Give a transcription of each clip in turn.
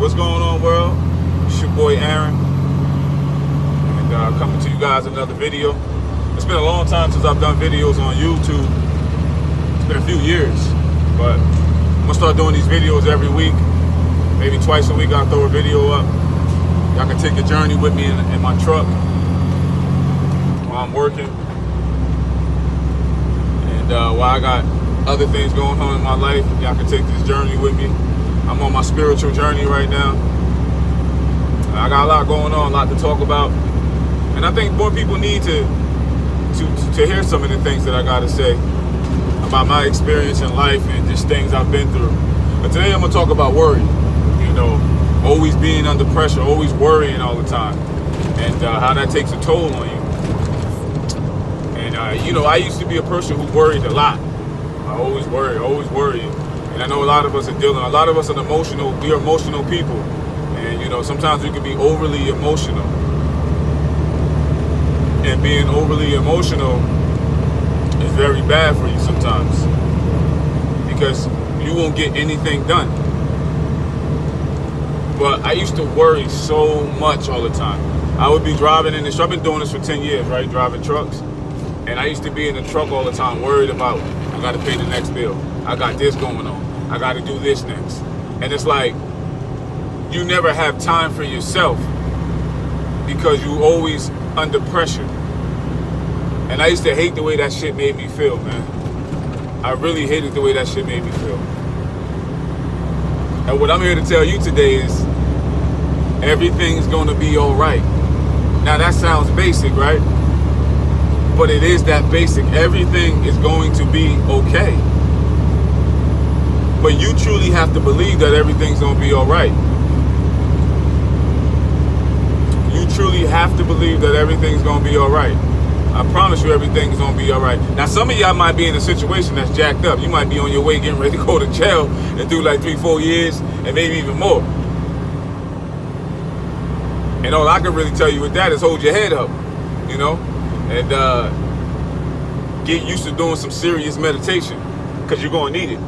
What's going on, world? It's your boy Aaron, and coming to you guys another video. It's been a long time since I've done videos on YouTube. It's been a few years, but I'm gonna start doing these videos every week. Maybe twice a week I'll throw a video up. Y'all can take a journey with me in my truck while I'm working, and while I got other things going on in my life, y'all can take this journey with me. I'm on my spiritual journey right now. I got a lot going on, a lot to talk about, and I think more people need to hear some of the things that I got to say about my experience in life and just things I've been through. But today I'm gonna talk about worry. You know, always being under pressure, always worrying all the time, and how that takes a toll on you. And you know, I used to be a person who worried a lot. I always worried. And I know a lot of us are a lot of us are emotional, we're emotional people. And you know, sometimes we can be overly emotional. And being overly emotional is very bad for you sometimes, because you won't get anything done. But I used to worry so much all the time. I would be driving in this, I've been doing this for 10 years, right? Driving trucks. And I used to be in the truck all the time, worried about, I gotta pay the next bill. I got this going on. I gotta do this next. And it's like, you never have time for yourself because you always under pressure. And I used to hate the way that shit made me feel, man. I really hated the way that shit made me feel. And what I'm here to tell you today is, everything's gonna be all right. Now that sounds basic, right? But it is that basic. Everything is going to be okay. But you truly have to believe that everything's gonna be all right. You truly have to believe that everything's gonna be all right. I promise you everything's gonna be all right. Now, some of y'all might be in a situation that's jacked up. You might be on your way getting ready to go to jail and do like 3-4 years and maybe even more. And all I can really tell you with that is hold your head up, you know, and get used to doing some serious meditation, because you're gonna need it.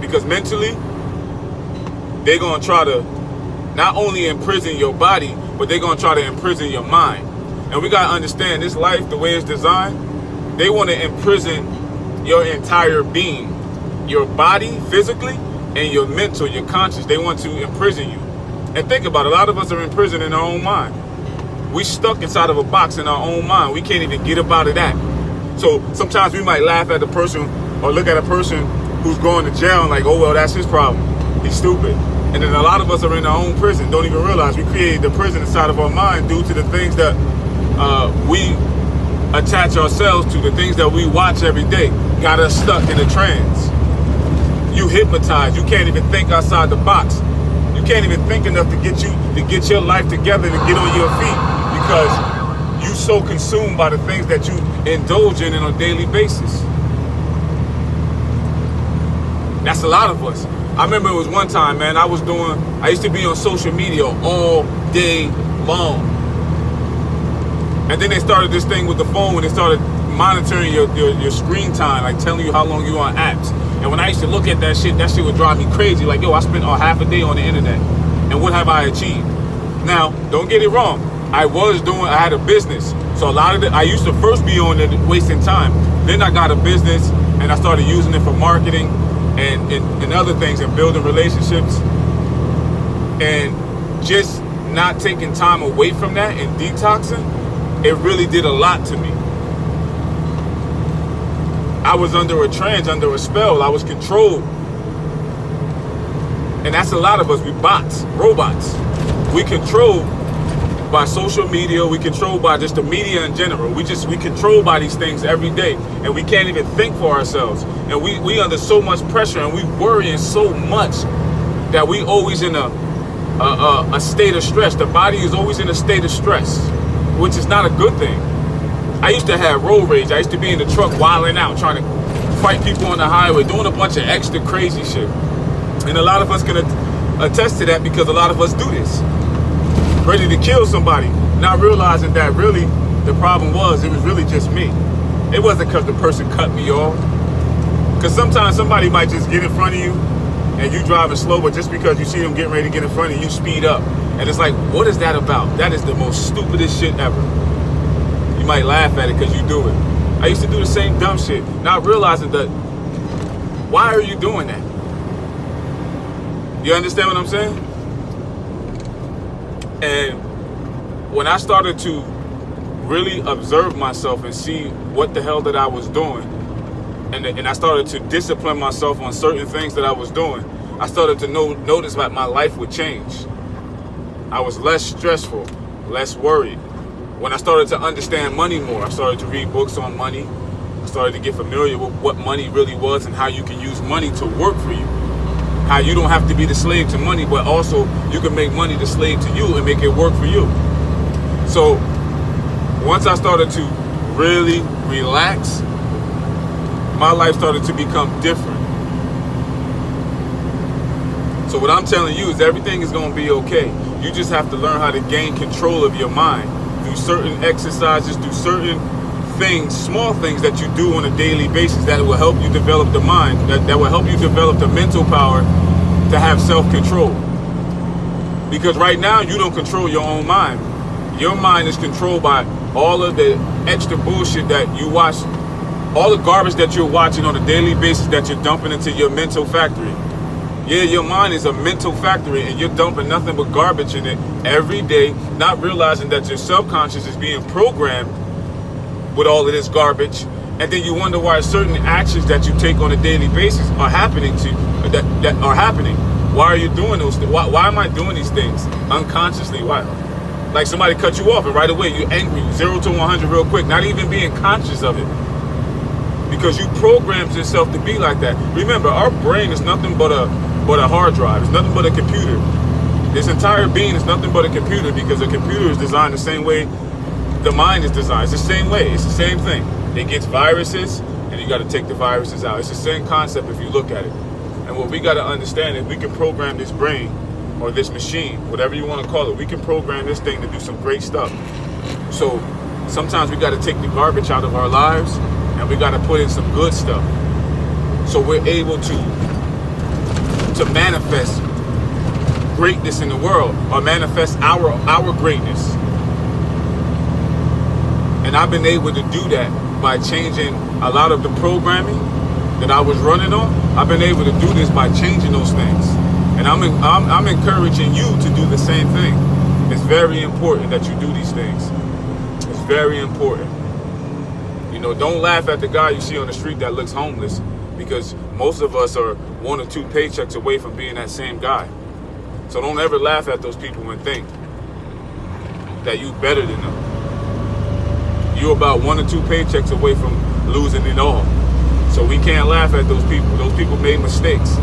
Because mentally, they're gonna try to not only imprison your body, but they're gonna try to imprison your mind. And we gotta understand, this life, the way it's designed, they want to imprison your entire being, your body physically and your mental, your conscious. They want to imprison you. And think about it, a lot of us are in prison in our own mind. We stuck inside of a box in our own mind. We can't even get up out of that. So sometimes we might laugh at the person or look at a person who's going to jail and like, oh, well, that's his problem. He's stupid. And then a lot of us are in our own prison, don't even realize we created the prison inside of our mind due to the things that we attach ourselves to, the things that we watch every day, got us stuck in a trance. You hypnotized. You can't even think outside the box. You can't even think enough to get your life together, to get on your feet, because you so consumed by the things that you indulge in on a daily basis. That's a lot of us. I remember it was one time, man, I used to be on social media all day long. And then they started this thing with the phone when they started monitoring your screen time, like telling you how long you're on apps. And when I used to look at that shit would drive me crazy. Like, yo, I spent half a day on the internet, and what have I achieved? Now, don't get it wrong. I had a business. So I used to first be on it wasting time. Then I got a business and I started using it for marketing and other things, and building relationships. And just not taking time away from that and detoxing, it really did a lot to me. I was under a trance, under a spell. I was controlled. And that's a lot of us. We bots, robots. We controlled by social media. We controlled by just the media in general. We controlled by these things every day. And we can't even think for ourselves. And we under so much pressure, and we worrying so much that we always in a state of stress. The body is always in a state of stress, which is not a good thing. I used to have road rage. I used to be in the truck wilding out, trying to fight people on the highway, doing a bunch of extra crazy shit. And a lot of us can attest to that, because a lot of us do this. Ready to kill somebody, not realizing that really the problem was, it was really just me. It wasn't because the person cut me off. Because sometimes somebody might just get in front of you and you driving slow, but just because you see them getting ready to get in front of you, you speed up. And it's like, what is that about? That is the most stupidest shit ever. You might laugh at it because you do it. I used to do the same dumb shit, not realizing that, why are you doing that? You understand what I'm saying? And when I started to really observe myself and see what the hell that I was doing, and I started to discipline myself on certain things that I was doing, I started to notice that my life would change. I was less stressful, less worried. When I started to understand money more, I started to read books on money. I started to get familiar with what money really was and how you can use money to work for you. How you don't have to be the slave to money, but also you can make money the slave to you and make it work for you. So once I started to really relax, my life started to become different. So what I'm telling you is everything is going to be okay. You just have to learn how to gain control of your mind through certain exercises, through certain things, small things that you do on a daily basis that will help you develop the mind, that will help you develop the mental power to have self-control. Because right now you don't control your own mind. Your mind is controlled by all of the extra bullshit that you watch, all the garbage that you're watching on a daily basis that you're dumping into your mental factory. Yeah, your mind is a mental factory and you're dumping nothing but garbage in it every day, not realizing that your subconscious is being programmed with all of this garbage. And then you wonder why certain actions that you take on a daily basis are happening to you, that are happening. Why are you doing those things? Why am I doing these things unconsciously? Why? Like somebody cut you off and right away you're angry, 0 to 100 real quick, not even being conscious of it. Because you programmed yourself to be like that. Remember, our brain is nothing but a hard drive. It's nothing but a computer. This entire being is nothing but a computer, because a computer is designed the same way the mind is designed. It's the same way. It's the same thing. It gets viruses, and you got to take the viruses out. It's the same concept if you look at it. And what we got to understand is we can program this brain, or this machine, whatever you want to call it. We can program this thing to do some great stuff. So sometimes we got to take the garbage out of our lives, and we got to put in some good stuff. So we're able to manifest greatness in the world, or manifest our greatness. And I've been able to do that by changing a lot of the programming that I was running on. I've been able to do this by changing those things. And I'm encouraging you to do the same thing. It's very important that you do these things. It's very important. You know, don't laugh at the guy you see on the street that looks homeless, because most of us are 1 or 2 paychecks away from being that same guy. So don't ever laugh at those people and think that you better than them. You're about 1 or 2 paychecks away from losing it all. So we can't laugh at those people. Those people made mistakes.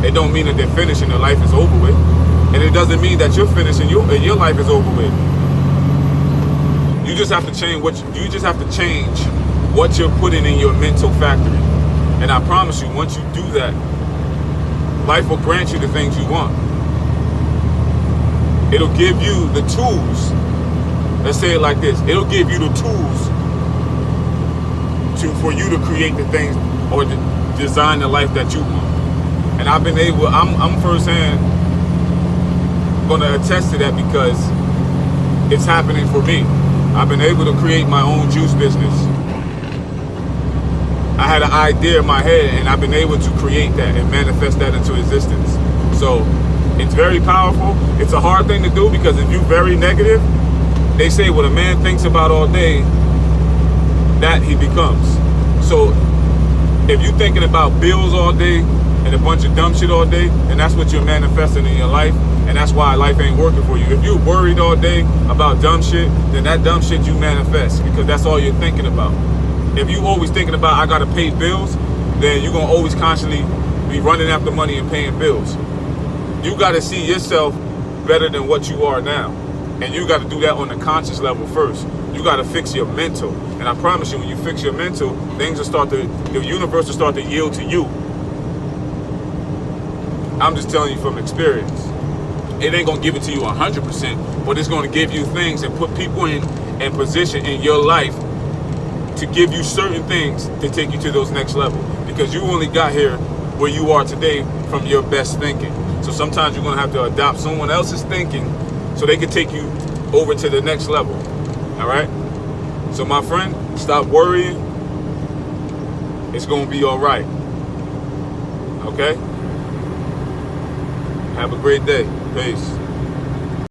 It don't mean that they're finished and their life is over with. And it doesn't mean that you're finished and your life is over with. You just have to change what you're putting in your mental factory. And I promise you, once you do that, life will grant you the things you want. It'll give you the tools. Let's say it like this. It'll give you the tools for you to create the things, or to design the life that you want. And I've been able, I'm firsthand going to attest to that, because it's happening for me. I've been able to create my own juice business. I had an idea in my head, and I've been able to create that and manifest that into existence. So it's very powerful. It's a hard thing to do, because if you're very negative, they say what a man thinks about all day, that he becomes. So if you're thinking about bills all day and a bunch of dumb shit all day, and that's what you're manifesting in your life, and that's why life ain't working for you. If you're worried all day about dumb shit, then that dumb shit you manifest, because that's all you're thinking about. If you're always thinking about, I gotta pay bills, then you're gonna always constantly be running after money and paying bills. You gotta see yourself better than what you are now. And you gotta do that on the conscious level first. You gotta fix your mental. And I promise you, when you fix your mental, the universe will start to yield to you. I'm just telling you from experience. It ain't gonna give it to you 100%, but it's gonna give you things and put people in position in your life to give you certain things to take you to those next level. Because you only got here where you are today from your best thinking. So sometimes you're gonna have to adopt someone else's thinking so they can take you over to the next level. All right? So my friend, stop worrying. It's gonna be all right. Okay? Have a great day. Peace.